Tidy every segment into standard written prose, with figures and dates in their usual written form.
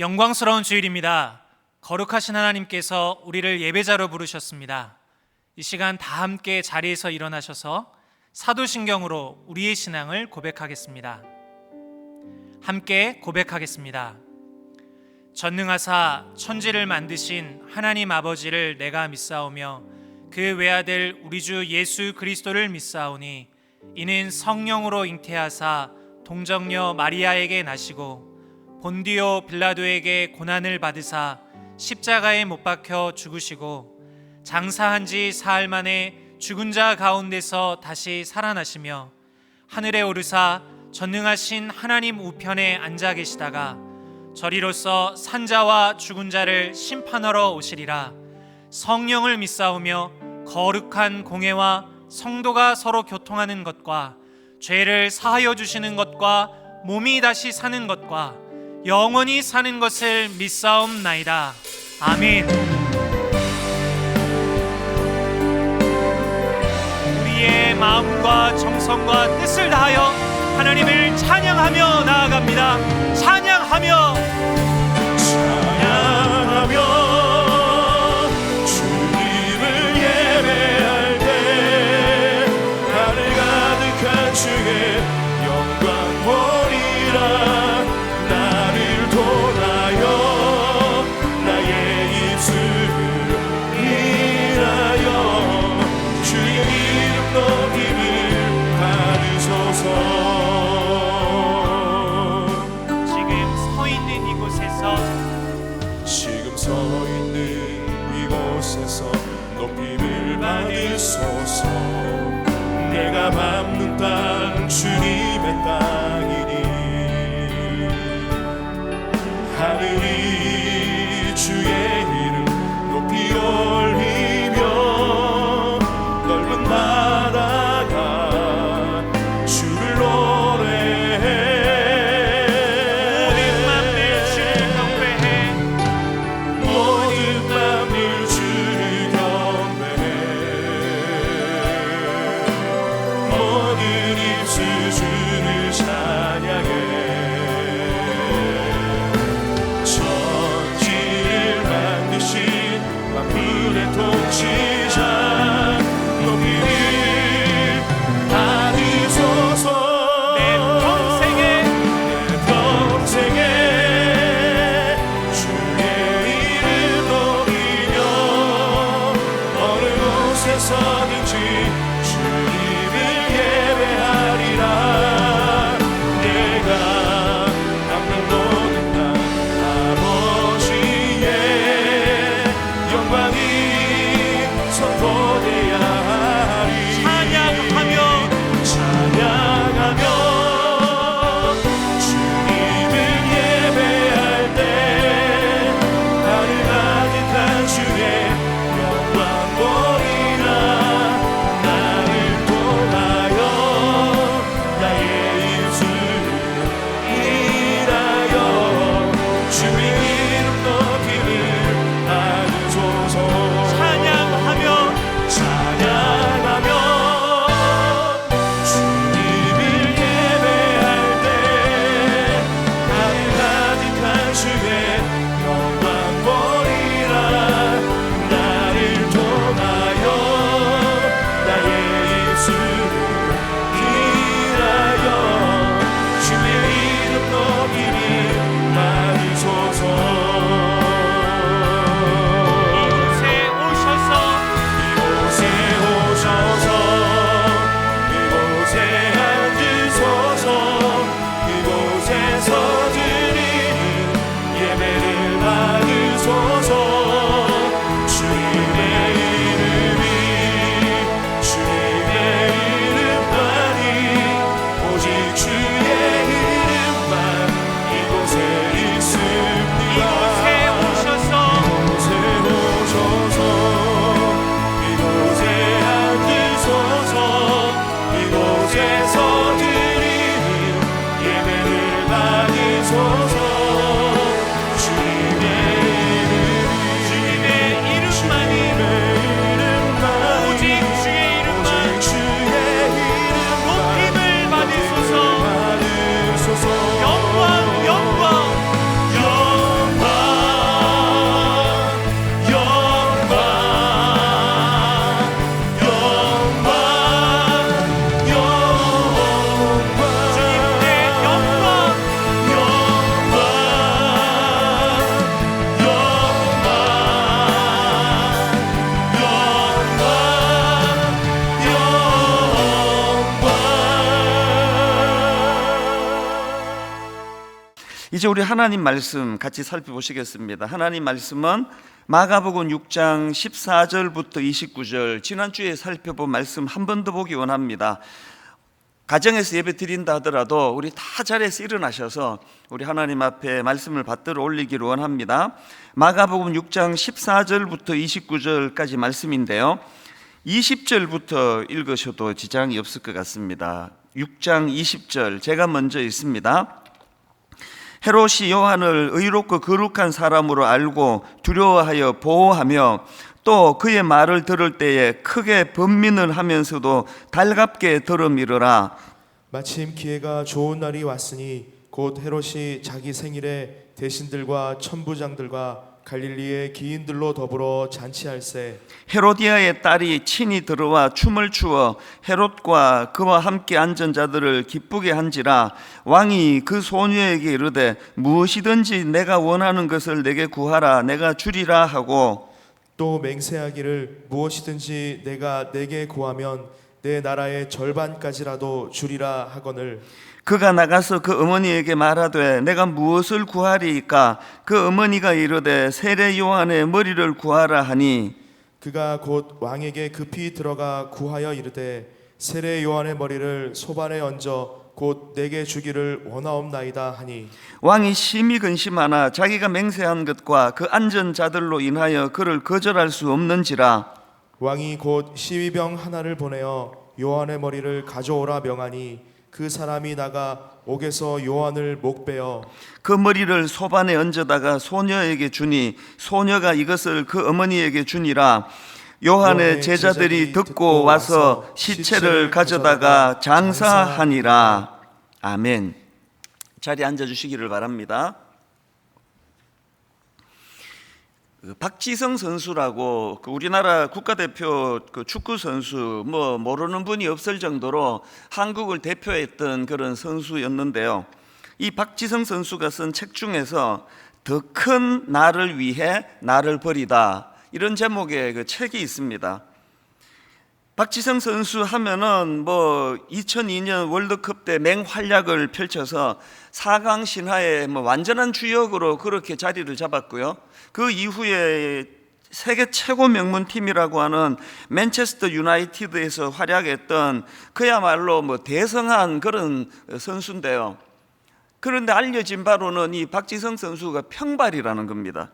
영광스러운 주일입니다. 거룩하신 하나님께서 우리를 예배자로 부르셨습니다. 이 시간 다 함께 자리에서 일어나셔서 사도신경으로 우리의 신앙을 고백하겠습니다. 함께 고백하겠습니다. 전능하사 천지를 만드신 하나님 아버지를 내가 믿사오며 그 외아들 우리 주 예수 그리스도를 믿사오니 이는 성령으로 잉태하사 동정녀 마리아에게 나시고 본디오 빌라도에게 고난을 받으사 십자가에 못 박혀 죽으시고 장사한 지 사흘 만에 죽은 자 가운데서 다시 살아나시며 하늘에 오르사 전능하신 하나님 우편에 앉아 계시다가 저리로서 산자와 죽은 자를 심판하러 오시리라. 성령을 믿사오며 거룩한 공회와 성도가 서로 교통하는 것과 죄를 사하여 주시는 것과 몸이 다시 사는 것과 영원히 사는 것을 믿사옵나이다. 아멘. 우리의 마음과 정성과 뜻을 다하여 하나님을 찬양하며 나아갑니다. 찬양하며 주님을 예배할 때 하늘 가득한 주의 영광 보리라. 나를 통하여 나의 입술을 인하여 주의 이름 높임을 받으소서. 지금 서 있는 이곳에서 높임을 받으소서. 내가 밟는 땅 주님의 땅이니 하늘이 주의 이름 높이 올리며 넓은 바다가 주를 노래해. 주를 찬양해. 이제 우리 하나님 말씀 같이 살펴보시겠습니다. 하나님 말씀은 마가복음 6장 14절부터 29절, 지난주에 살펴본 말씀 한 번 더 보기 원합니다. 가정에서 예배 드린다 하더라도 우리 다 자리에서 일어나셔서 우리 하나님 앞에 말씀을 받들어 올리기를 원합니다. 마가복음 6장 14절부터 29절까지 말씀인데요, 20절부터 읽으셔도 지장이 없을 것 같습니다. 6장 20절 제가 먼저 읽습니다. 헤롯이 요한을 의롭고 거룩한 사람으로 알고 두려워하여 보호하며 또 그의 말을 들을 때에 크게 번민을 하면서도 달갑게 들어미르라. 마침 기회가 좋은 날이 왔으니 곧 헤롯이 자기 생일에 대신들과 천부장들과 갈릴리의 기인들로 더불어 잔치할세. 헤로디아의 딸이 친히 들어와 춤을 추어 헤롯과 그와 함께 앉은 자들을 기쁘게 한지라. 왕이 그 소녀에게 이르되 무엇이든지 내가 원하는 것을 내게 구하라, 내가 주리라 하고, 또 맹세하기를 무엇이든지 내가 내게 구하면 내 나라의 절반까지라도 주리라 하거늘. 그가 나가서 그 어머니에게 말하되 내가 무엇을 구하리이까? 그 어머니가 이르되 세례 요한의 머리를 구하라 하니, 그가 곧 왕에게 급히 들어가 구하여 이르되 세례 요한의 머리를 소반에 얹어 곧 내게 주기를 원하옵나이다 하니, 왕이 심히 근심하나 자기가 맹세한 것과 그 앉은 자들로 인하여 그를 거절할 수 없는지라. 왕이 곧 시위병 하나를 보내어 요한의 머리를 가져오라 명하니, 그 사람이 나가 옥에서 요한을 목베어 그 머리를 소반에 얹어다가 소녀에게 주니 소녀가 이것을 그 어머니에게 주니라. 요한의 제자들이 듣고 와서 시체를 가져다가 장사하니라. 아멘. 자리에 앉아주시기를 바랍니다. 박지성 선수라고 우리나라 국가대표 축구 선수, 모르는 분이 없을 정도로 한국을 대표했던 그런 선수였는데요, 이 박지성 선수가 쓴 책 중에서 더 큰 나를 위해 나를 버리다, 이런 제목의 그 책이 있습니다. 박지성 선수 하면은 2002년 월드컵 때 맹활약을 펼쳐서 4강 신화의 완전한 주역으로 그렇게 자리를 잡았고요. 그 이후에 세계 최고 명문 팀이라고 하는 맨체스터 유나이티드에서 활약했던 그야말로 대성한 그런 선수인데요. 그런데 알려진 바로는 이 박지성 선수가 평발이라는 겁니다.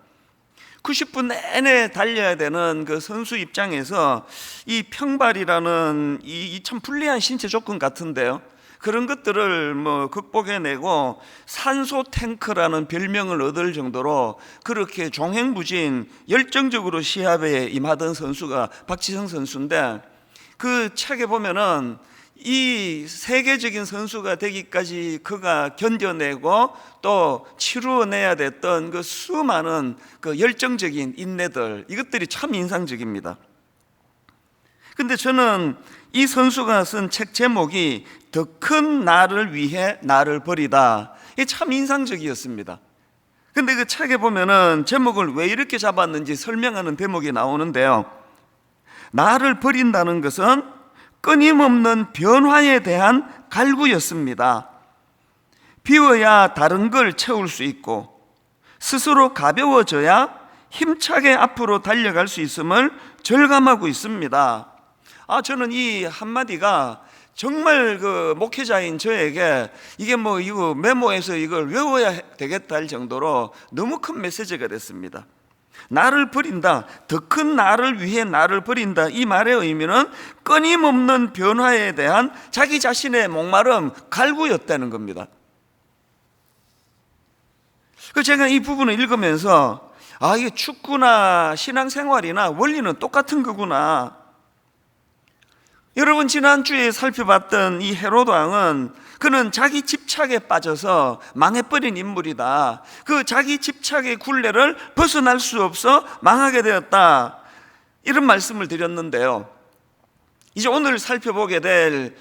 90분 내내 달려야 되는 그 선수 입장에서 이 평발이라는 이 참 불리한 신체 조건 같은데요, 그런 것들을 극복해내고 산소 탱크라는 별명을 얻을 정도로 그렇게 종횡무진 열정적으로 시합에 임하던 선수가 박지성 선수인데, 그 책에 보면은 이 세계적인 선수가 되기까지 그가 견뎌내고 또 치루어내야 됐던 그 수많은 그 열정적인 인내들, 이것들이 참 인상적입니다. 근데 저는 이 선수가 쓴 책 제목이 더 큰 나를 위해 나를 버리다, 이게 참 인상적이었습니다. 근데 그 책에 보면은 제목을 왜 이렇게 잡았는지 설명하는 대목이 나오는데요, 나를 버린다는 것은 끊임없는 변화에 대한 갈구였습니다. 비워야 다른 걸 채울 수 있고 스스로 가벼워져야 힘차게 앞으로 달려갈 수 있음을 절감하고 있습니다. 저는 이 한마디가 정말 그 목회자인 저에게 이게 이거 메모해서 이걸 외워야 되겠다 할 정도로 너무 큰 메시지가 됐습니다. 나를 버린다, 더 큰 나를 위해 나를 버린다, 이 말의 의미는 끊임없는 변화에 대한 자기 자신의 목마름, 갈구였다는 겁니다. 제가 이 부분을 읽으면서 이게 축구나 신앙생활이나 원리는 똑같은 거구나. 여러분, 지난주에 살펴봤던 이 헤롯 왕은 그는 자기 집착에 빠져서 망해버린 인물이다. 그 자기 집착의 굴레를 벗어날 수 없어 망하게 되었다, 이런 말씀을 드렸는데요, 이제 오늘 살펴보게 될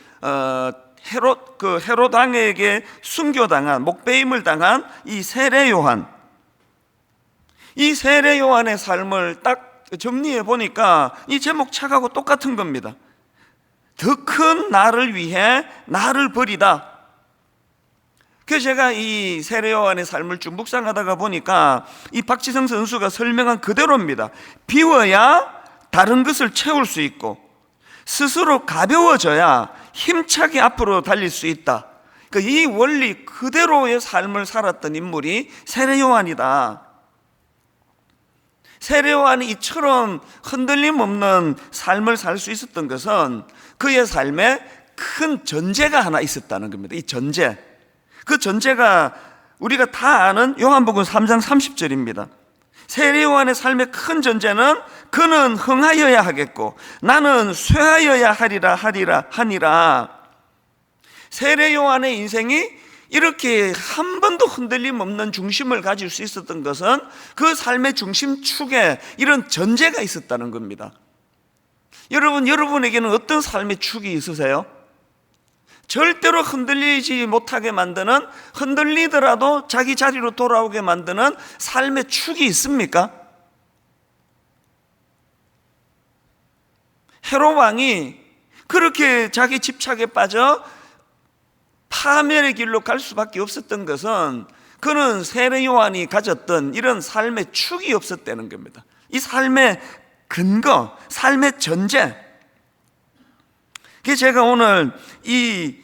헤롯 왕에게 순교당한, 목배임을 당한 이 세례 요한, 이 세례 요한의 삶을 딱 정리해 보니까 이 제목 책하고 똑같은 겁니다. 더 큰 나를 위해 나를 버리다. 그래서 제가 이 세례 요한의 삶을 쭉 묵상하다가 보니까 이 박지성 선수가 설명한 그대로입니다. 비워야 다른 것을 채울 수 있고 스스로 가벼워져야 힘차게 앞으로 달릴 수 있다. 그러니까 이 원리 그대로의 삶을 살았던 인물이 세례 요한이다. 세례 요한이 이처럼 흔들림 없는 삶을 살 수 있었던 것은 그의 삶에 큰 전제가 하나 있었다는 겁니다. 이 전제, 그 전제가 우리가 다 아는 요한복음 3장 30절입니다. 세례 요한의 삶의 큰 전제는 그는 흥하여야 하겠고 나는 쇠하여야 하니라. 세례 요한의 인생이 이렇게 한 번도 흔들림 없는 중심을 가질 수 있었던 것은 그 삶의 중심축에 이런 전제가 있었다는 겁니다. 여러분에게는 어떤 삶의 축이 있으세요? 절대로 흔들리지 못하게 만드는, 흔들리더라도 자기 자리로 돌아오게 만드는 삶의 축이 있습니까? 헤롯 왕이 그렇게 자기 집착에 빠져 파멸의 길로 갈 수밖에 없었던 것은 그는 세례 요한이 가졌던 이런 삶의 축이 없었다는 겁니다. 이 삶의 근거, 삶의 전제. 그래서 제가 오늘 이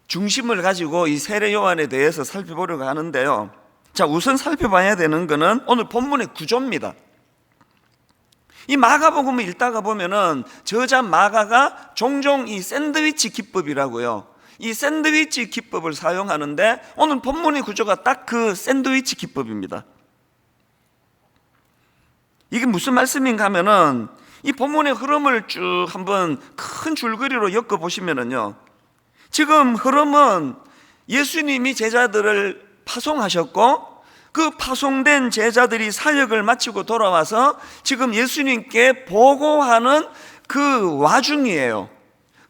중심을 가지고 이 세례 요한에 대해서 살펴보려고 하는데요. 자, 우선 살펴봐야 되는 것은 오늘 본문의 구조입니다. 이 마가복음을 읽다가 보면은 저자 마가가 종종 이 샌드위치 기법이라고요. 이 샌드위치 기법을 사용하는데 오늘 본문의 구조가 딱 그 샌드위치 기법입니다. 이게 무슨 말씀인가 하면은 이 본문의 흐름을 쭉 한번 큰 줄거리로 엮어보시면은요, 지금 흐름은 예수님이 제자들을 파송하셨고 그 파송된 제자들이 사역을 마치고 돌아와서 지금 예수님께 보고하는 그 와중이에요.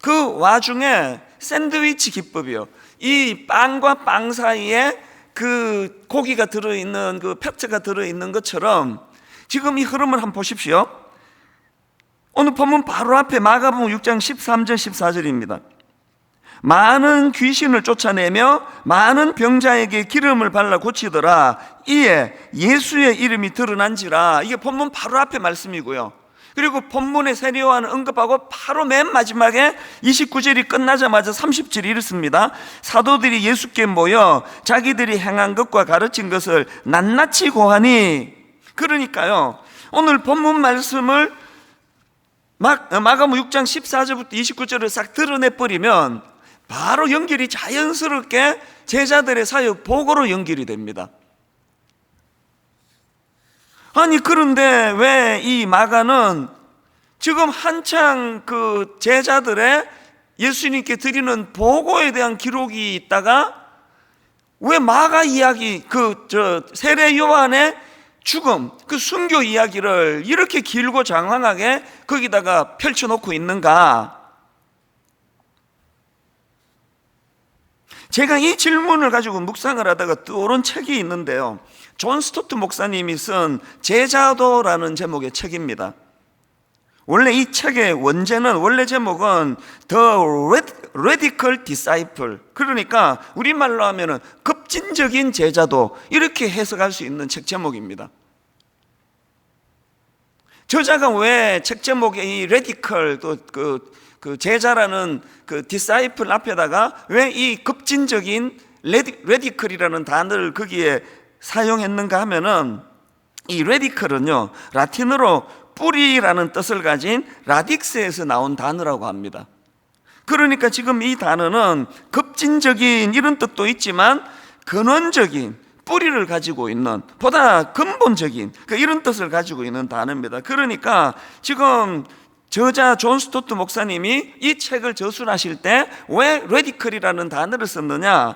그 와중에 샌드위치 기법이요, 이 빵과 빵 사이에 그 고기가 들어있는, 그 페트가 들어있는 것처럼 지금 이 흐름을 한번 보십시오. 오늘 본문 바로 앞에 마가복음 6장 13절 14절입니다. 많은 귀신을 쫓아내며 많은 병자에게 기름을 발라 고치더라. 이에 예수의 이름이 드러난지라. 이게 본문 바로 앞에 말씀이고요. 그리고 본문의 세례 요한을 언급하고 바로 맨 마지막에 29절이 끝나자마자 30절이 이렇습니다. 사도들이 예수께 모여 자기들이 행한 것과 가르친 것을 낱낱이 고하니. 그러니까요, 오늘 본문 말씀을 마가복음 6장 14절부터 29절을 싹 드러내버리면 바로 연결이 자연스럽게 제자들의 사역 보고로 연결이 됩니다. 아니, 그런데 왜 이 마가는 지금 한창 그 제자들의 예수님께 드리는 보고에 대한 기록이 있다가 왜 마가 이야기, 세례 요한의 죽음, 그 순교 이야기를 이렇게 길고 장황하게 거기다가 펼쳐놓고 있는가? 제가 이 질문을 가지고 묵상을 하다가 떠오른 책이 있는데요, 존 스토트 목사님이 쓴 제자도라는 제목의 책입니다. 원래 이 책의 원래 제목은 The Radical Disciple, 그러니까 우리말로 하면은 급진적인 제자도, 이렇게 해석할 수 있는 책 제목입니다. 저자가 왜 책 제목에 이 radical, 또 그 제자라는 그 disciple 앞에다가 왜 이 급진적인 radical이라는 단어를 거기에 사용했는가 하면은, 이 radical은요, 라틴어로 뿌리라는 뜻을 가진 라딕스에서 나온 단어라고 합니다. 그러니까 지금 이 단어는 급진적인 이런 뜻도 있지만 근원적인, 뿌리를 가지고 있는, 보다 근본적인 이런 뜻을 가지고 있는 단어입니다. 그러니까 지금 저자 존 스토트 목사님이 이 책을 저술하실 때 왜 레디컬이라는 단어를 썼느냐,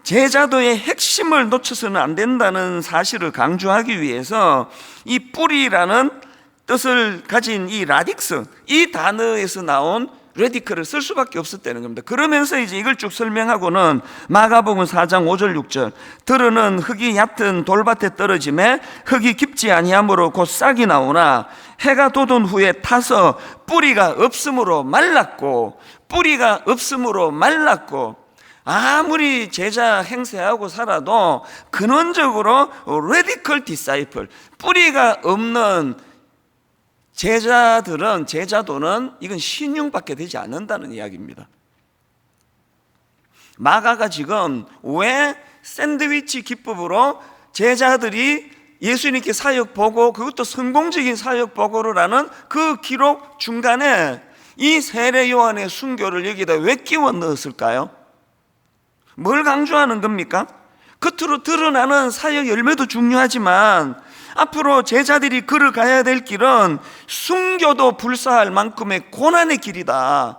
제자도의 핵심을 놓쳐서는 안 된다는 사실을 강조하기 위해서 이 뿌리라는 뜻을 가진 이 라딕스, 이 단어에서 나온 레디컬을 쓸 수밖에 없었다는 겁니다. 그러면서 이제 이걸 쭉 설명하고는 마가복음 4장 5절 6절, 들으는 흙이 얕은 돌밭에 떨어짐에 흙이 깊지 아니하므로 곧 싹이 나오나 해가 돋은 후에 타서 뿌리가 없으므로 말랐고, 뿌리가 없으므로 말랐고, 아무리 제자 행세하고 살아도 근원적으로 radical disciple, 뿌리가 없는 제자도는 이건 신용받게 되지 않는다는 이야기입니다. 마가가 지금 왜 샌드위치 기법으로 제자들이 예수님께 사역 보고, 그것도 성공적인 사역 보고를 하는 그 기록 중간에 이 세례 요한의 순교를 여기다 왜 끼워 넣었을까요? 뭘 강조하는 겁니까? 겉으로 드러나는 사역 열매도 중요하지만 앞으로 제자들이 걸어가야 될 길은 순교도 불사할 만큼의 고난의 길이다.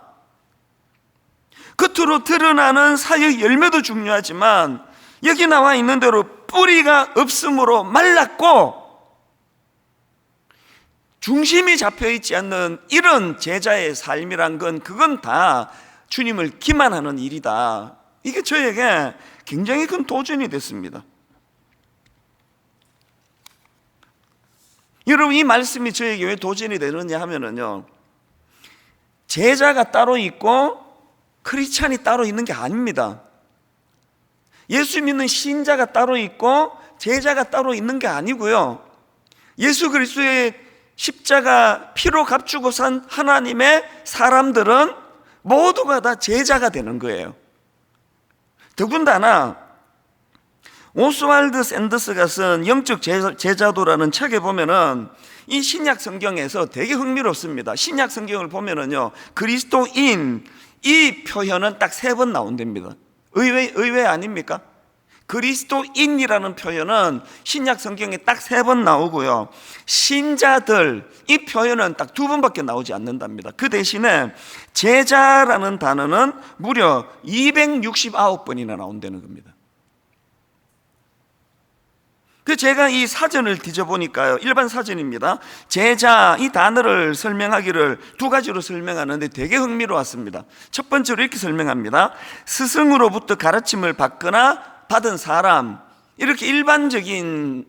겉으로 드러나는 사역 열매도 중요하지만 여기 나와 있는 대로 뿌리가 없으므로 말랐고 중심이 잡혀있지 않는 이런 제자의 삶이란 건 그건 다 주님을 기만하는 일이다. 이게 저에게 굉장히 큰 도전이 됐습니다. 여러분, 이 말씀이 저에게 왜 도전이 되느냐 하면은요, 제자가 따로 있고 크리스찬이 따로 있는 게 아닙니다. 예수 믿는 신자가 따로 있고 제자가 따로 있는 게 아니고요, 예수 그리스도의 십자가 피로 값주고 산 하나님의 사람들은 모두가 다 제자가 되는 거예요. 더군다나 오스왈드 샌더스가 쓴 영적 제자도라는 책에 보면은 이 신약 성경에서 되게 흥미롭습니다. 신약 성경을 보면은요, 그리스도인 이 표현은 딱 3번 나온답니다. 의외 아닙니까? 그리스도인이라는 표현은 신약 성경에 딱 3번 나오고요, 신자들 이 표현은 딱 2번밖에 나오지 않는답니다. 그 대신에 제자라는 단어는 무려 269번이나 나온다는 겁니다. 그 제가 이 사전을 뒤져보니까요, 일반 사전입니다. 제자 이 단어를 설명하기를 2가지로 설명하는데 되게 흥미로웠습니다. 첫 번째로 이렇게 설명합니다. 스승으로부터 가르침을 받거나 받은 사람, 이렇게 일반론적인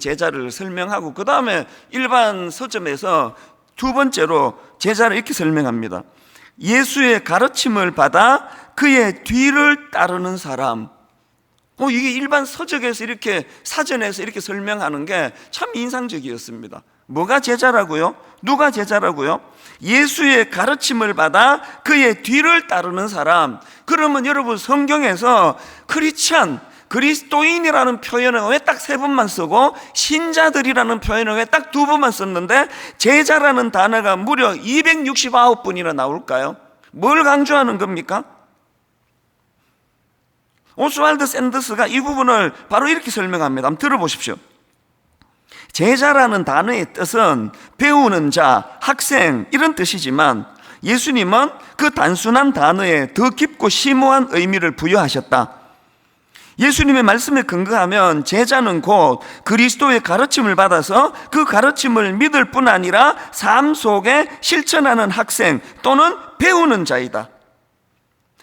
제자를 설명하고, 그 다음에 일반 서점에서 2번째로 제자를 이렇게 설명합니다. 예수의 가르침을 받아 그의 뒤를 따르는 사람. 이게 일반 서적에서 이렇게 사전에서 이렇게 설명하는 게 참 인상적이었습니다. 뭐가 제자라고요? 누가 제자라고요? 예수의 가르침을 받아 그의 뒤를 따르는 사람. 그러면 여러분, 성경에서 크리스찬, 그리스도인이라는 표현은 왜 딱 3번만 쓰고 신자들이라는 표현은 왜 딱 2번만 썼는데 제자라는 단어가 무려 269번이나 나올까요? 뭘 강조하는 겁니까? 오스왈드 샌더스가 이 부분을 바로 이렇게 설명합니다. 한번 들어보십시오. 제자라는 단어의 뜻은 배우는 자, 학생 이런 뜻이지만 예수님은 그 단순한 단어에 더 깊고 심오한 의미를 부여하셨다. 예수님의 말씀에 근거하면 제자는 곧 그리스도의 가르침을 받아서 그 가르침을 믿을 뿐 아니라 삶 속에 실천하는 학생 또는 배우는 자이다.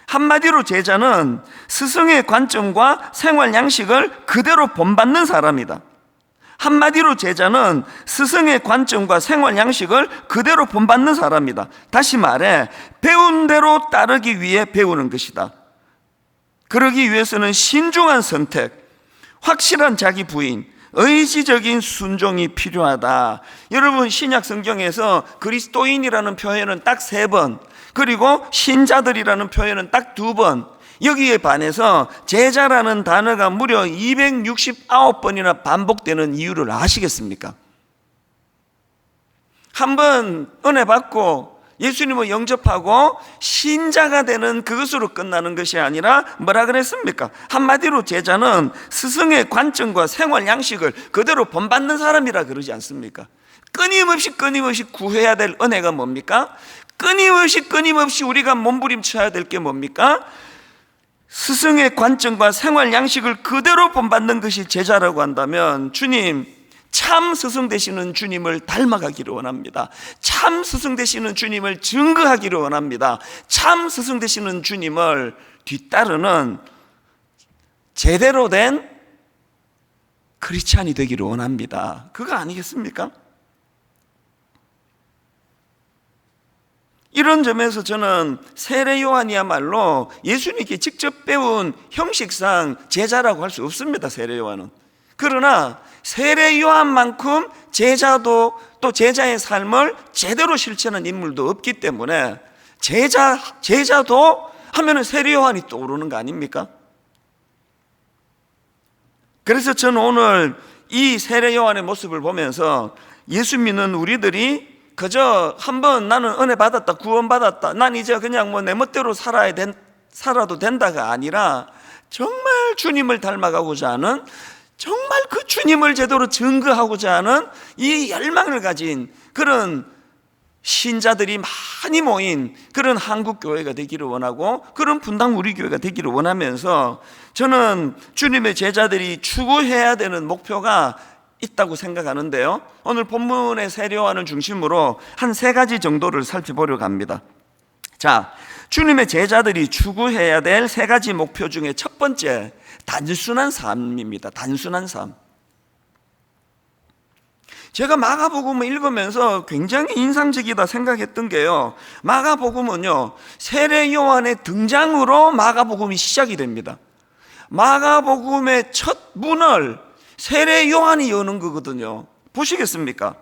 한마디로 제자는 스승의 관점과 생활 양식을 그대로 본받는 사람이다. 한마디로 제자는 스승의 관점과 생활 양식을 그대로 본받는 사람이다. 다시 말해 배운 대로 따르기 위해 배우는 것이다. 그러기 위해서는 신중한 선택, 확실한 자기 부인, 의지적인 순종이 필요하다. 여러분, 신약 성경에서 그리스도인이라는 표현은 딱 3번, 그리고 신자들이라는 표현은 딱 2번, 여기에 반해서 제자라는 단어가 무려 269번이나 반복되는 이유를 아시겠습니까? 한번 은혜 받고 예수님을 영접하고 신자가 되는 그것으로 끝나는 것이 아니라 뭐라 그랬습니까? 한마디로 제자는 스승의 관점과 생활 양식을 그대로 본받는 사람이라 그러지 않습니까? 끊임없이 구해야 될 은혜가 뭡니까? 끊임없이 우리가 몸부림쳐야 될 게 뭡니까? 스승의 관점과 생활 양식을 그대로 본받는 것이 제자라고 한다면, 주님, 참 스승 되시는 주님을 닮아가기를 원합니다. 참 스승 되시는 주님을 증거하기를 원합니다. 참 스승 되시는 주님을 뒤따르는 제대로 된 크리스찬이 되기를 원합니다. 그거 아니겠습니까? 이런 점에서 저는 세례 요한이야말로 예수님께 직접 배운 형식상 제자라고 할 수 없습니다. 세례 요한은. 그러나 세례 요한만큼 제자도 또 제자의 삶을 제대로 실천한 인물도 없기 때문에 제자도 하면은 세례 요한이 떠오르는 거 아닙니까? 그래서 저는 오늘 이 세례 요한의 모습을 보면서 예수 믿는 우리들이 그저 한번 나는 은혜 받았다, 구원 받았다, 난 이제 그냥 뭐 내 멋대로 살아도 된다가 아니라 정말 주님을 닮아가고자 하는, 정말 그 주님을 제대로 증거하고자 하는 이 열망을 가진 그런 신자들이 많이 모인 그런 한국 교회가 되기를 원하고, 그런 분당 우리 교회가 되기를 원하면서 저는 주님의 제자들이 추구해야 되는 목표가 있다고 생각하는데요, 오늘 본문의 세례 요한을 중심으로 한 3가지 정도를 살펴보려고 합니다. 자, 주님의 제자들이 추구해야 될 3가지 목표 중에 첫 번째, 단순한 삶입니다. 단순한 삶. 제가 마가복음을 읽으면서 굉장히 인상적이다 생각했던 게요, 마가복음은요 세례 요한의 등장으로 마가복음이 시작이 됩니다. 마가복음의 첫 문을 세례 요한이 여는 거거든요. 보시겠습니까?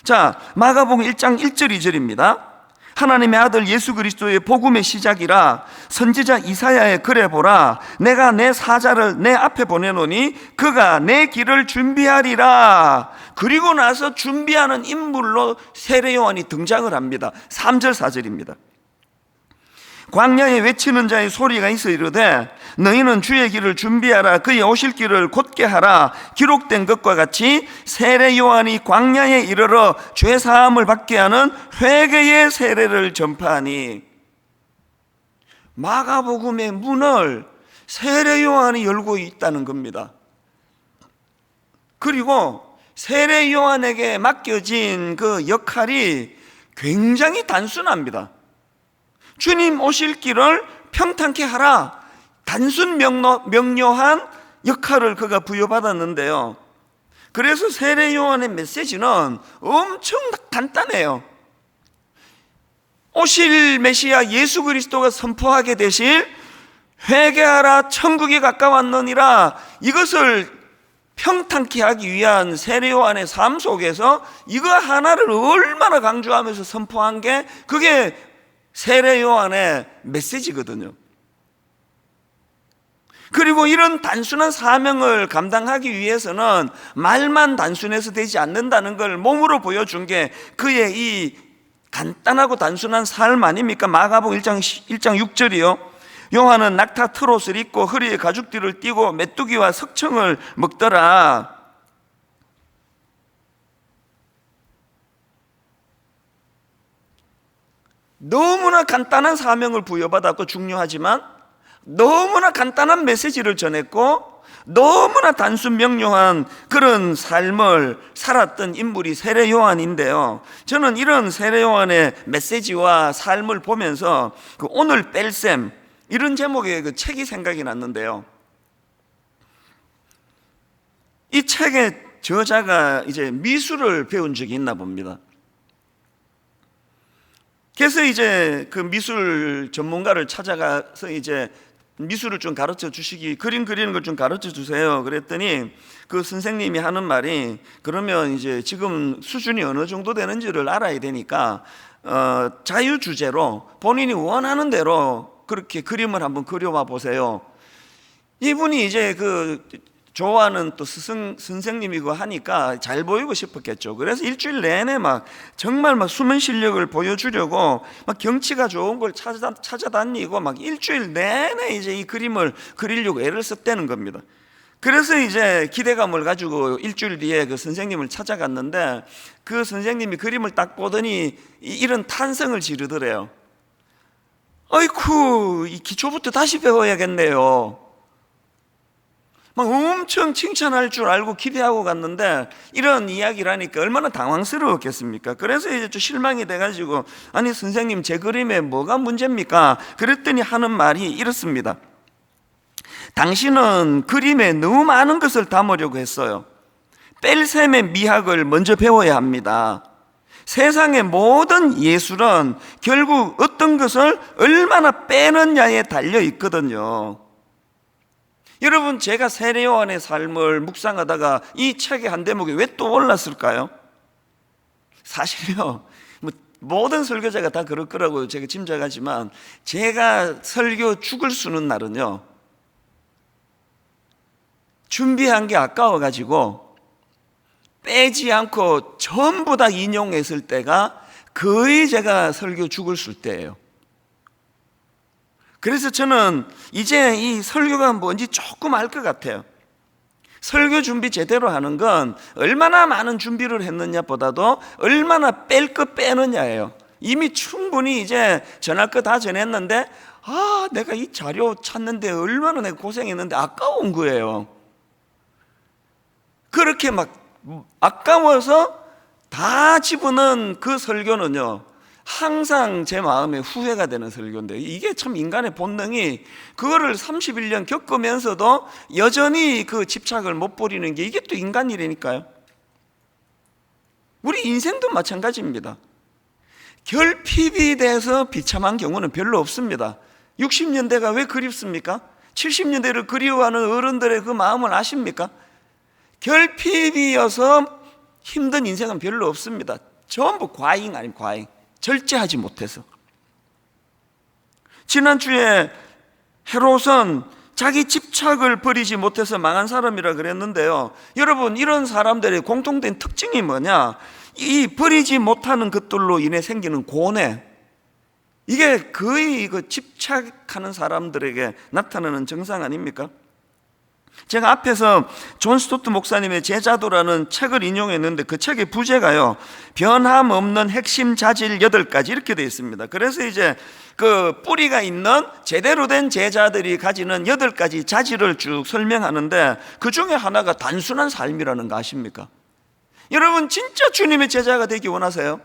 자, 마가복음 1장 1절 2절입니다. 하나님의 아들 예수 그리스도의 복음의 시작이라 선지자 이사야의 글에 보라, 내가 내 사자를 내 앞에 보내노니 그가 내 길을 준비하리라. 그리고 나서 준비하는 인물로 세례 요한이 등장을 합니다. 3절 4절입니다. 광야에 외치는 자의 소리가 있어 이르되 너희는 주의 길을 준비하라, 그의 오실 길을 곧게 하라. 기록된 것과 같이 세례 요한이 광야에 이르러 죄 사함을 받게 하는 회개의 세례를 전파하니, 마가복음의 문을 세례 요한이 열고 있다는 겁니다. 그리고 세례 요한에게 맡겨진 그 역할이 굉장히 단순합니다. 주님 오실 길을 평탄케 하라, 단순 명료한 역할을 그가 부여받았는데요, 그래서 세례 요한의 메시지는 엄청 간단해요. 오실 메시아 예수 그리스도가 선포하게 되실 회개하라 천국이 가까웠느니라, 이것을 평탄케 하기 위한 세례 요한의 삶 속에서 이거 하나를 얼마나 강조하면서 선포한 게 그게 세례 요한의 메시지거든요. 그리고 이런 단순한 사명을 감당하기 위해서는 말만 단순해서 되지 않는다는 걸 몸으로 보여준 게 그의 이 간단하고 단순한 삶 아닙니까? 마가복음 1장 6절이요. 요한은 낙타 트롯을 입고 허리에 가죽띠를 띠고 메뚜기와 석청을 먹더라. 너무나 간단한 사명을 부여받았고 중요하지만 너무나 간단한 메시지를 전했고 너무나 단순 명료한 그런 삶을 살았던 인물이 세례 요한인데요, 저는 이런 세례 요한의 메시지와 삶을 보면서 그 오늘 뺄셈, 이런 제목의 그 책이 생각이 났는데요, 이 책의 저자가 이제 미술을 배운 적이 있나 봅니다. 그래서 이제 그 미술 전문가를 찾아가서 이제 미술을 좀 가르쳐 주시기, 그림 그리는 걸 좀 가르쳐 주세요. 그랬더니 그 선생님이 하는 말이, 그러면 이제 지금 수준이 어느 정도 되는지를 알아야 되니까 자유 주제로 본인이 원하는 대로 그렇게 그림을 한번 그려와 보세요. 이분이 이제 그 좋아하는 또 선생님이고 하니까 잘 보이고 싶었겠죠. 그래서 일주일 내내 막 정말 막 수면 실력을 보여주려고 막 경치가 좋은 걸 찾아다니고 막 일주일 내내 이제 이 그림을 그리려고 애를 썼다는 겁니다. 그래서 이제 기대감을 가지고 일주일 뒤에 그 선생님을 찾아갔는데 그 선생님이 그림을 딱 보더니 이런 탄성을 지르더래요. 아이쿠, 이 기초부터 다시 배워야겠네요. 막 엄청 칭찬할 줄 알고 기대하고 갔는데 이런 이야기를 하니까 얼마나 당황스러웠겠습니까? 그래서 이제 좀 실망이 돼가지고, 아니 선생님 제 그림에 뭐가 문제입니까? 그랬더니 하는 말이 이렇습니다. 당신은 그림에 너무 많은 것을 담으려고 했어요. 뺄셈의 미학을 먼저 배워야 합니다. 세상의 모든 예술은 결국 어떤 것을 얼마나 빼느냐에 달려 있거든요. 여러분, 제가 세례 요한의 삶을 묵상하다가 이 책의 한 대목이 왜 또 올랐을까요? 사실요, 모든 설교자가 다 그럴 거라고 제가 짐작하지만, 제가 설교 죽을 수는 날은요, 준비한 게 아까워가지고 빼지 않고 전부 다 인용했을 때가 거의 제가 설교 죽을 수 때예요. 그래서 저는 이제 이 설교가 뭔지 조금 알 것 같아요. 설교 준비 제대로 하는 건 얼마나 많은 준비를 했느냐 보다도 얼마나 뺄 거 빼느냐예요. 이미 충분히 이제 전할 거 다 전했는데, 내가 이 자료 찾는데 얼마나 내가 고생했는데 아까운 거예요. 그렇게 막 아까워서 다 집어넣은 그 설교는요, 항상 제 마음에 후회가 되는 설교인데, 이게 참 인간의 본능이 그거를 31년 겪으면서도 여전히 그 집착을 못 버리는 게 이게 또 인간 일이니까요. 우리 인생도 마찬가지입니다. 결핍이 돼서 비참한 경우는 별로 없습니다. 60년대가 왜 그립습니까? 70년대를 그리워하는 어른들의 그 마음을 아십니까? 결핍이어서 힘든 인생은 별로 없습니다. 전부 과잉 아닌 과잉. 절제하지 못해서. 지난주에 헤롯은 자기 집착을 버리지 못해서 망한 사람이라 그랬는데요, 여러분, 이런 사람들의 공통된 특징이 뭐냐? 이 버리지 못하는 것들로 인해 생기는 고뇌, 이게 거의 그 집착하는 사람들에게 나타나는 증상 아닙니까? 제가 앞에서 존 스토트 목사님의 제자도라는 책을 인용했는데, 그 책의 부제가요, 변함없는 핵심 자질 8가지 이렇게 되어 있습니다. 그래서 이제 그 뿌리가 있는 제대로 된 제자들이 가지는 8가지 자질을 쭉 설명하는데, 그 중에 하나가 단순한 삶이라는 거 아십니까? 여러분, 진짜 주님의 제자가 되기 원하세요?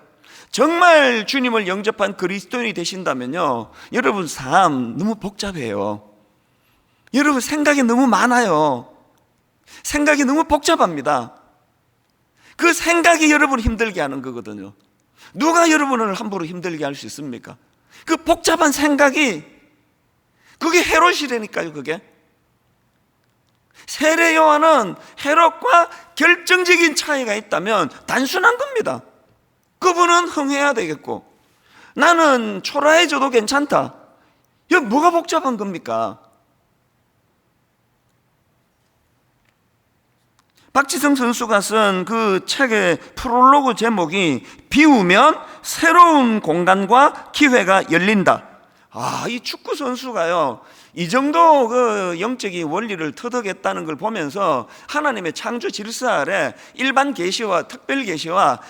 정말 주님을 영접한 그리스도인이 되신다면요, 여러분 삶 너무 복잡해요. 여러분 생각이 너무 많아요. 생각이 너무 복잡합니다. 그 생각이 여러분을 힘들게 하는 거거든요. 누가 여러분을 함부로 힘들게 할 수 있습니까? 그 복잡한 생각이, 그게 헤롯이라니까요. 그게 세례 요한은 헤롯과 결정적인 차이가 있다면 단순한 겁니다. 그분은 흥해야 되겠고 나는 초라해져도 괜찮다. 이거 뭐가 복잡한 겁니까? 박지성 선수가 쓴 그 책의 프롤로그 제목이 비우면 새로운 공간과 기회가 열린다. 이 축구 선수가요, 이 정도 그 영적인 원리를 터득했다는 걸 보면서 하나님의 창조 질서 아래 일반 계시와 특별 계시와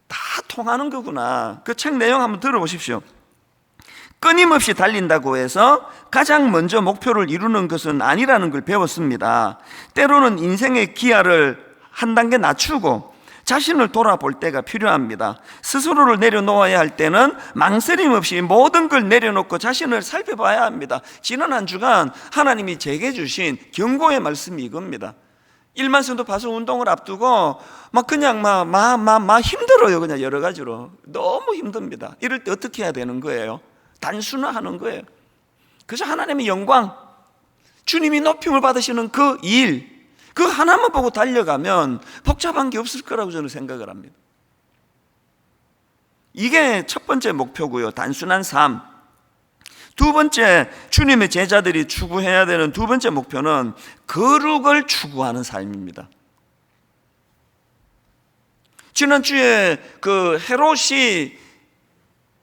다 통하는 거구나. 그 책 내용 한번 들어보십시오. 끊임없이 달린다고 해서 가장 먼저 목표를 이루는 것은 아니라는 걸 배웠습니다. 때로는 인생의 기아를 한 단계 낮추고 자신을 돌아볼 때가 필요합니다. 스스로를 내려놓아야 할 때는 망설임 없이 모든 걸 내려놓고 자신을 살펴봐야 합니다. 지난 한 주간 하나님이 제게 주신 경고의 말씀이 이겁니다. 일만성도 파수 운동을 앞두고 그냥 힘들어요. 그냥 여러 가지로 너무 힘듭니다. 이럴 때 어떻게 해야 되는 거예요? 단순화하는 거예요. 그래서 하나님의 영광, 주님이 높임을 받으시는 그 일, 그 하나만 보고 달려가면 복잡한 게 없을 거라고 저는 생각을 합니다. 이게 첫 번째 목표고요. 단순한 삶. 두 번째, 주님의 제자들이 추구해야 되는 두 번째 목표는 거룩을 추구하는 삶입니다. 지난주에 그 헤롯이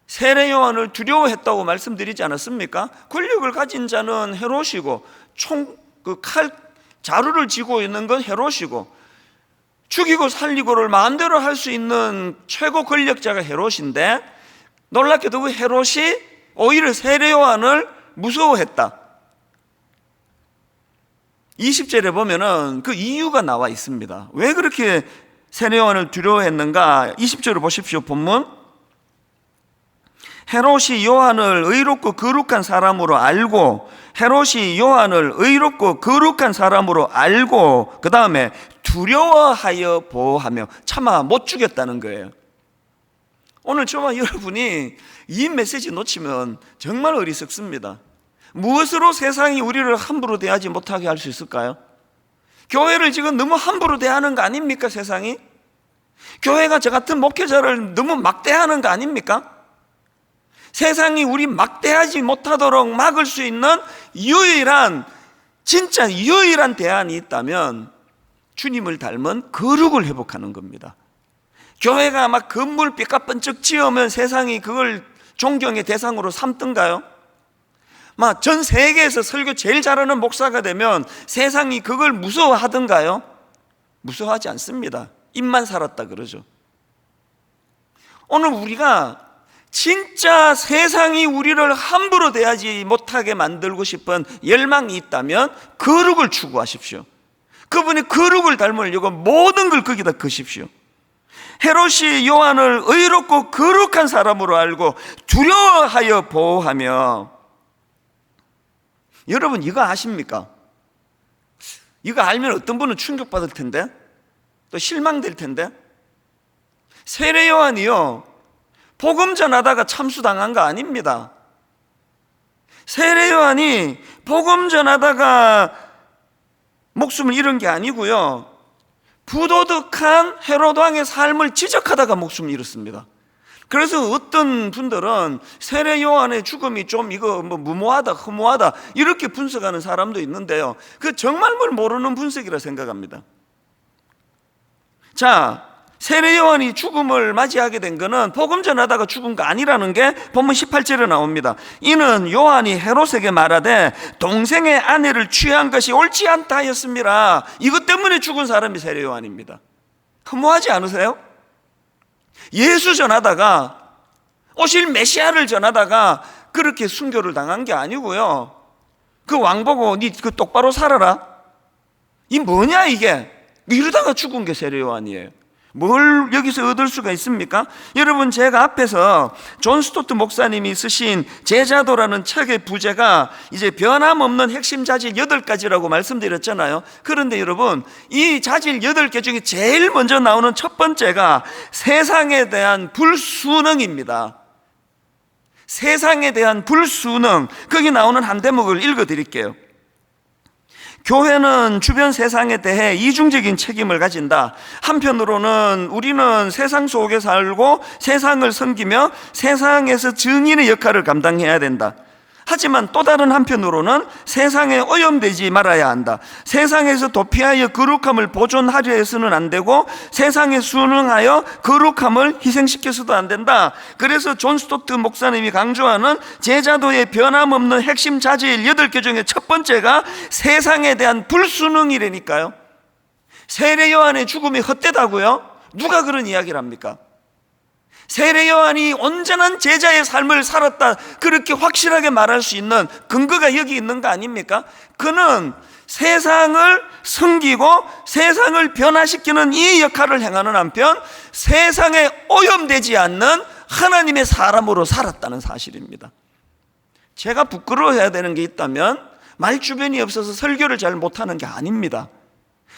세례 요한을 두려워했다고 말씀드리지 않았습니까? 권력을 가진 자는 헤롯이고 자루를 쥐고 있는 건 헤롯이고 죽이고 살리고를 마음대로 할 수 있는 최고 권력자가 헤롯인데, 놀랍게도 그 헤롯이 오히려 세례 요한을 무서워했다. 20절에 보면은 그 이유가 나와 있습니다. 왜 그렇게 세례 요한을 두려워했는가? 20절을 보십시오. 본문. 헤롯이 요한을 의롭고 거룩한 사람으로 알고, 그 다음에 두려워하여 보호하며 차마 못 죽였다는 거예요. 오늘 저와 여러분이 이 메시지 놓치면 정말 어리석습니다. 무엇으로 세상이 우리를 함부로 대하지 못하게 할 수 있을까요? 교회를 지금 너무 함부로 대하는 거 아닙니까, 세상이? 교회가 저 같은 목회자를 너무 막대하는 거 아닙니까? 세상이 우리 막대하지 못하도록 막을 수 있는 진짜 유일한 대안이 있다면 주님을 닮은 거룩을 회복하는 겁니다. 교회가 막 건물 삐까번쩍 지으면 세상이 그걸 존경의 대상으로 삼든가요? 막 전 세계에서 설교 제일 잘하는 목사가 되면 세상이 그걸 무서워하든가요? 무서워하지 않습니다. 입만 살았다 그러죠. 오늘 우리가 진짜 세상이 우리를 함부로 대하지 못하게 만들고 싶은 열망이 있다면 거룩을 추구하십시오. 그분이 거룩을 닮으려고 모든 걸 거기다 거십시오. 헤롯이 요한을 의롭고 거룩한 사람으로 알고 두려워하여 보호하며, 여러분 이거 아십니까? 이거 알면 어떤 분은 충격받을 텐데, 또 실망될 텐데, 세례 요한이요 복음 전하다가 참수당한 거 아닙니다. 세례 요한이 복음 전하다가 목숨을 잃은 게 아니고요, 부도덕한 헤롯 왕의 삶을 지적하다가 목숨을 잃었습니다. 그래서 어떤 분들은 세례 요한의 죽음이 좀 이거 뭐 무모하다, 허무하다 이렇게 분석하는 사람도 있는데요, 그 정말 뭘 모르는 분석이라 생각합니다. 자, 세례 요한이 죽음을 맞이하게 된 것은 복음 전하다가 죽은 거 아니라는 게 본문 18절에 나옵니다. 이는 요한이 헤롯에게 말하되 동생의 아내를 취한 것이 옳지 않다 하였습니다. 이것 때문에 죽은 사람이 세례 요한입니다. 허무하지 않으세요? 예수 전하다가, 오실 메시아를 전하다가 그렇게 순교를 당한 게 아니고요, 그 왕 보고 니 그 똑바로 살아라, 이 뭐냐 이게, 이러다가 죽은 게 세례 요한이에요. 뭘 여기서 얻을 수가 있습니까? 여러분, 제가 앞에서 존 스토트 목사님이 쓰신 제자도라는 책의 부제가 이제 변함없는 핵심 자질 8가지라고 말씀드렸잖아요. 그런데 여러분, 이 자질 8개 중에 제일 먼저 나오는 첫 번째가 세상에 대한 불순응입니다. 세상에 대한 불순응. 거기 나오는 한 대목을 읽어드릴게요. 교회는 주변 세상에 대해 이중적인 책임을 가진다. 한편으로는 우리는 세상 속에 살고 세상을 섬기며 세상에서 증인의 역할을 감당해야 된다. 하지만 또 다른 한편으로는 세상에 오염되지 말아야 한다. 세상에서 도피하여 거룩함을 보존하려 해서는 안 되고 세상에 순응하여 거룩함을 희생시켜서도 안 된다. 그래서 존 스토트 목사님이 강조하는 제자도의 변함없는 핵심 자질 8개 중에 첫 번째가 세상에 대한 불순응이라니까요. 세례 요한의 죽음이 헛되다고요? 누가 그런 이야기를 합니까? 세례 요한이 온전한 제자의 삶을 살았다, 그렇게 확실하게 말할 수 있는 근거가 여기 있는 거 아닙니까? 그는 세상을 섬기고 세상을 변화시키는 이 역할을 행하는 한편 세상에 오염되지 않는 하나님의 사람으로 살았다는 사실입니다. 제가 부끄러워해야 되는 게 있다면 말 주변이 없어서 설교를 잘 못하는 게 아닙니다.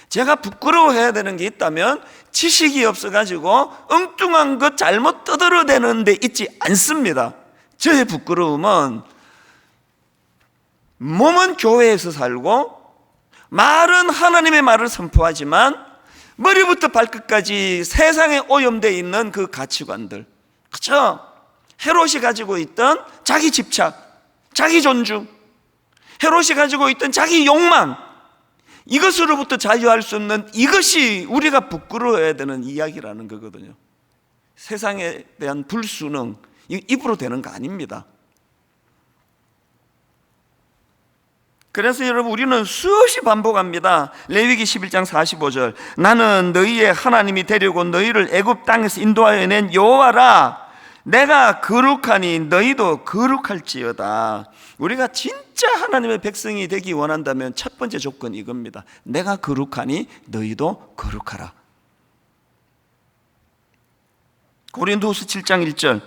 제가 부끄러워해야 되는 게 있다면 지식이 없어가지고 엉뚱한 것 잘못 떠들어대는 데 있지 않습니다. 저의 부끄러움은 몸은 교회에서 살고 말은 하나님의 말을 선포하지만 머리부터 발끝까지 세상에 오염되어 있는 그 가치관들, 그렇죠? 헤롯이 가지고 있던 자기 집착, 자기 존중, 헤롯이 가지고 있던 자기 욕망, 이것으로부터 자유할 수 없는, 이것이 우리가 부끄러워해야 되는 이야기라는 거거든요. 세상에 대한 불순응, 입으로 되는 거 아닙니다. 그래서 여러분, 우리는 수없이 반복합니다. 레위기 11장 45절, 나는 너희의 하나님이 되려고 너희를 애굽 땅에서 인도하여 낸 여호와라. 내가 거룩하니 너희도 거룩할지어다. 우리가 진짜 하나님의 백성이 되기 원한다면 첫 번째 조건이 이겁니다. 내가 거룩하니 너희도 거룩하라. 고린도후서 7장 1절,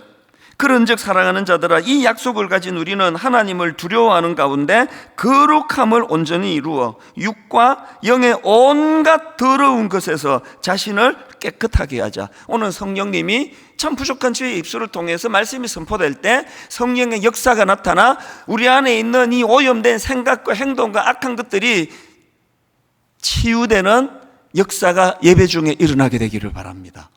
그런즉 사랑하는 자들아, 이 약속을 가진 우리는 하나님을 두려워하는 가운데 거룩함을 온전히 이루어 육과 영의 온갖 더러운 것에서 자신을 깨끗하게 하자. 오늘 성령님이 참 부족한 저의 입술을 통해서 말씀이 선포될 때 성령의 역사가 나타나 우리 안에 있는 이 오염된 생각과 행동과 악한 것들이 치유되는 역사가 예배 중에 일어나게 되기를 바랍니다.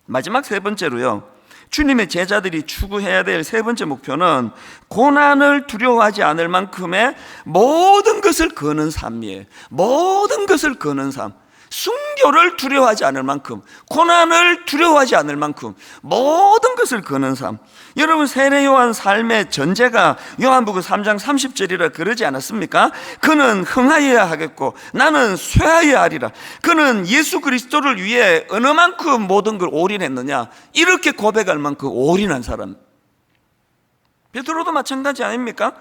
마지막 세 번째로요, 주님의 제자들이 추구해야 될 세 번째 목표는 고난을 두려워하지 않을 만큼의 모든 것을 거는 삶이에요. 모든 것을 거는 삶. 순교를 두려워하지 않을 만큼, 고난을 두려워하지 않을 만큼 모든 것을 거는 삶. 여러분, 세례 요한 삶의 전제가 요한복음 3장 30절이라 그러지 않았습니까? 그는 흥하여야 하겠고 나는 쇠하여야 하리라. 그는 예수 그리스도를 위해 어느 만큼 모든 걸 올인했느냐, 이렇게 고백할 만큼 올인한 사람. 베드로도 마찬가지 아닙니까?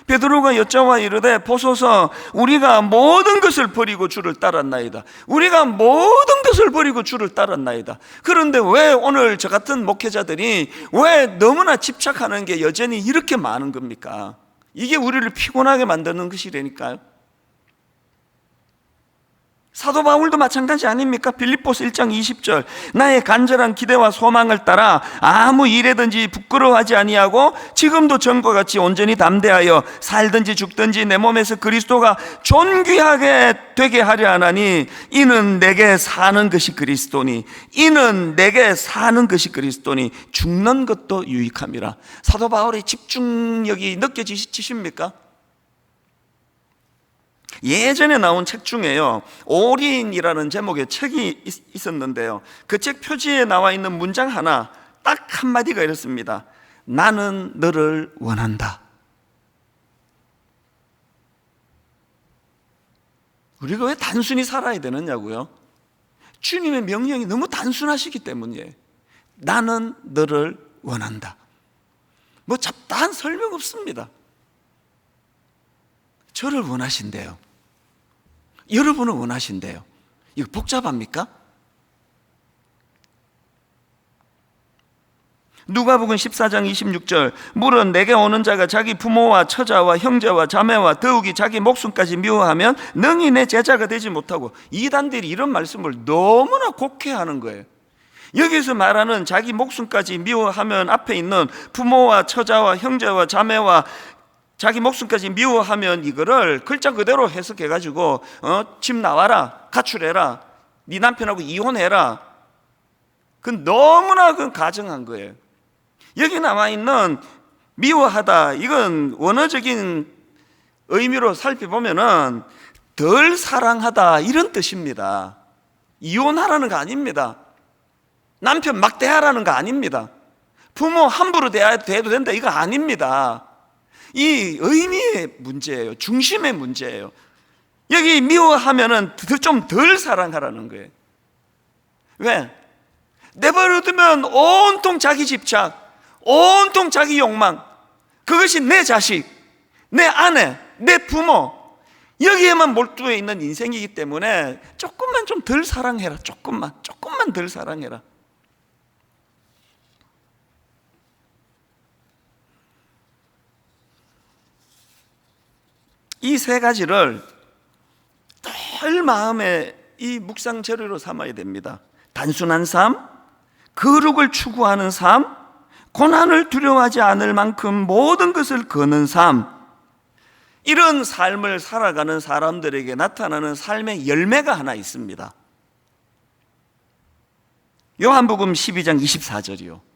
베드로가 여짜와 이르되 보소서, 우리가 모든 것을 버리고 주를 따랐나이다. 우리가 모든 것을 버리고 주를 따랐나이다. 그런데 왜 오늘 저 같은 목회자들이 왜 너무나 집착하는 게 여전히 이렇게 많은 겁니까? 이게 우리를 피곤하게 만드는 것이라니까요. 사도 바울도 마찬가지 아닙니까? 빌립보서 1장 20절, 나의 간절한 기대와 소망을 따라 아무 일에든지 부끄러워하지 아니하고 지금도 전과 같이 온전히 담대하여 살든지 죽든지 내 몸에서 그리스도가 존귀하게 되게 하려 하나니 이는 내게 사는 것이 그리스도니, 이는 내게 사는 것이 그리스도니 죽는 것도 유익함이라. 사도 바울의 집중력이 느껴지십니까? 예전에 나온 책 중에요, 올인이라는 제목의 책이 있었는데요, 그 책 표지에 나와 있는 문장 하나, 딱 한마디가 이렇습니다. 나는 너를 원한다. 우리가 왜 단순히 살아야 되느냐고요? 주님의 명령이 너무 단순하시기 때문이에요. 나는 너를 원한다. 뭐 잡다한 설명 없습니다. 저를 원하신대요. 여러분을 원하신대요. 이거 복잡합니까? 누가복음 14장 26절, 물은 내게 오는 자가 자기 부모와 처자와 형제와 자매와 더욱이 자기 목숨까지 미워하면 능히 내 제자가 되지 못하고. 이단들이 이런 말씀을 너무나 곡해하는 거예요. 여기서 말하는 자기 목숨까지 미워하면 앞에 있는 부모와 처자와 형제와 자매와 자기 목숨까지 미워하면, 이거를 글자 그대로 해석해가지고 집 나와라, 가출해라, 네 남편하고 이혼해라. 그건 너무나 가정한 거예요. 여기 나와 있는 미워하다, 이건 원어적인 의미로 살펴보면은 덜 사랑하다, 이런 뜻입니다. 이혼하라는 거 아닙니다. 남편 막대하라는 거 아닙니다. 부모 함부로 대해도 된다, 이거 아닙니다. 이 의미의 문제예요. 중심의 문제예요. 여기 미워하면은 좀 덜 사랑하라는 거예요. 왜? 내버려두면 온통 자기 집착, 온통 자기 욕망, 그것이 내 자식, 내 아내, 내 부모, 여기에만 몰두해 있는 인생이기 때문에 조금만 좀 덜 사랑해라. 조금만 덜 사랑해라. 이 세 가지를 늘 마음에 이 묵상 재료로 삼아야 됩니다. 단순한 삶, 거룩을 추구하는 삶, 고난을 두려워하지 않을 만큼 모든 것을 거는 삶. 이런 삶을 살아가는 사람들에게 나타나는 삶의 열매가 하나 있습니다. 요한복음 12장 24절이요.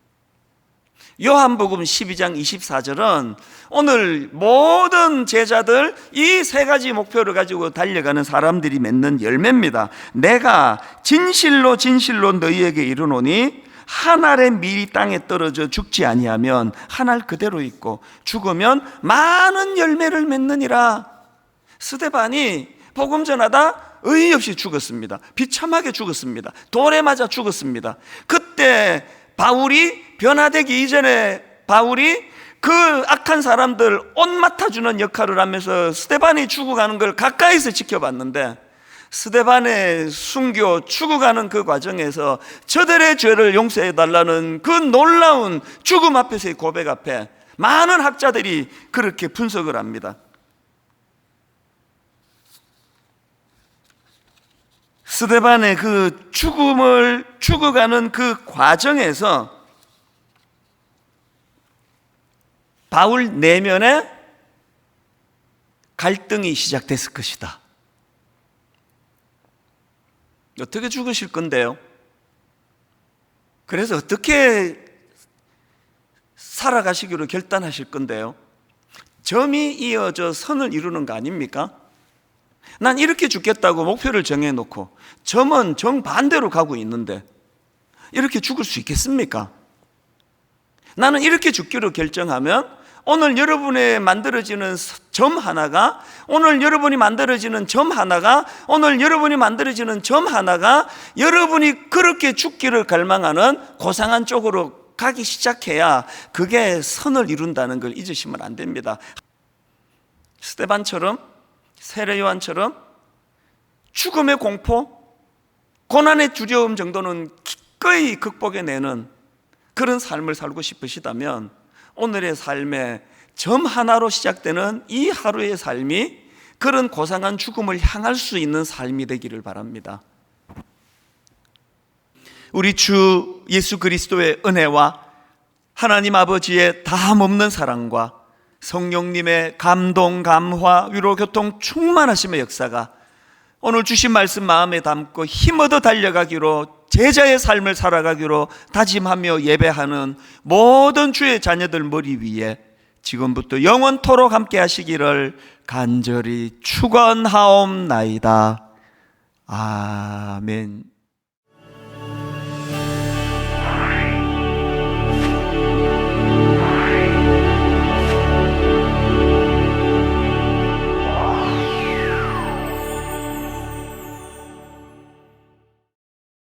요한복음 12장 24절은 오늘 모든 제자들 이 세 가지 목표를 가지고 달려가는 사람들이 맺는 열매입니다. 내가 진실로 진실로 너희에게 이르노니 한 알의 밀이 땅에 떨어져 죽지 아니하면 한 알 그대로 있고 죽으면 많은 열매를 맺느니라. 스데반이 복음 전하다 의의 없이 죽었습니다. 비참하게 죽었습니다. 돌에 맞아 죽었습니다. 그때 바울이 변화되기 이전에 바울이 그 악한 사람들 옷 맡아주는 역할을 하면서 스데반이 죽어가는 걸 가까이서 지켜봤는데 스데반의 순교, 죽어가는 그 과정에서 저들의 죄를 용서해달라는 그 놀라운 죽음 앞에서의 고백 앞에 많은 학자들이 그렇게 분석을 합니다. 스데반의 그 죽어가는 그 과정에서 바울 내면에 갈등이 시작됐을 것이다. 어떻게 죽으실 건데요? 그래서 어떻게 살아가시기로 결단하실 건데요? 점이 이어져 선을 이루는 거 아닙니까? 난 이렇게 죽겠다고 목표를 정해놓고 점은 정반대로 가고 있는데 이렇게 죽을 수 있겠습니까? 나는 이렇게 죽기로 결정하면 오늘 여러분의 만들어지는 점 하나가, 오늘 여러분이 만들어지는 점 하나가, 오늘 여러분이 만들어지는 점 하나가 여러분이 그렇게 죽기를 갈망하는 고상한 쪽으로 가기 시작해야 그게 선을 이룬다는 걸 잊으시면 안 됩니다. 스데반처럼, 세례 요한처럼 죽음의 공포, 고난의 두려움 정도는 기꺼이 극복해내는 그런 삶을 살고 싶으시다면 오늘의 삶에 점 하나로 시작되는 이 하루의 삶이 그런 고상한 죽음을 향할 수 있는 삶이 되기를 바랍니다. 우리 주 예수 그리스도의 은혜와 하나님 아버지의 다함없는 사랑과 성령님의 감동, 감화, 위로, 교통 충만하심의 역사가 오늘 주신 말씀 마음에 담고 힘얻어 달려가기로, 제자의 삶을 살아가기로 다짐하며 예배하는 모든 주의 자녀들 머리 위에 지금부터 영원토록 함께 하시기를 간절히 축원하옵나이다. 아멘.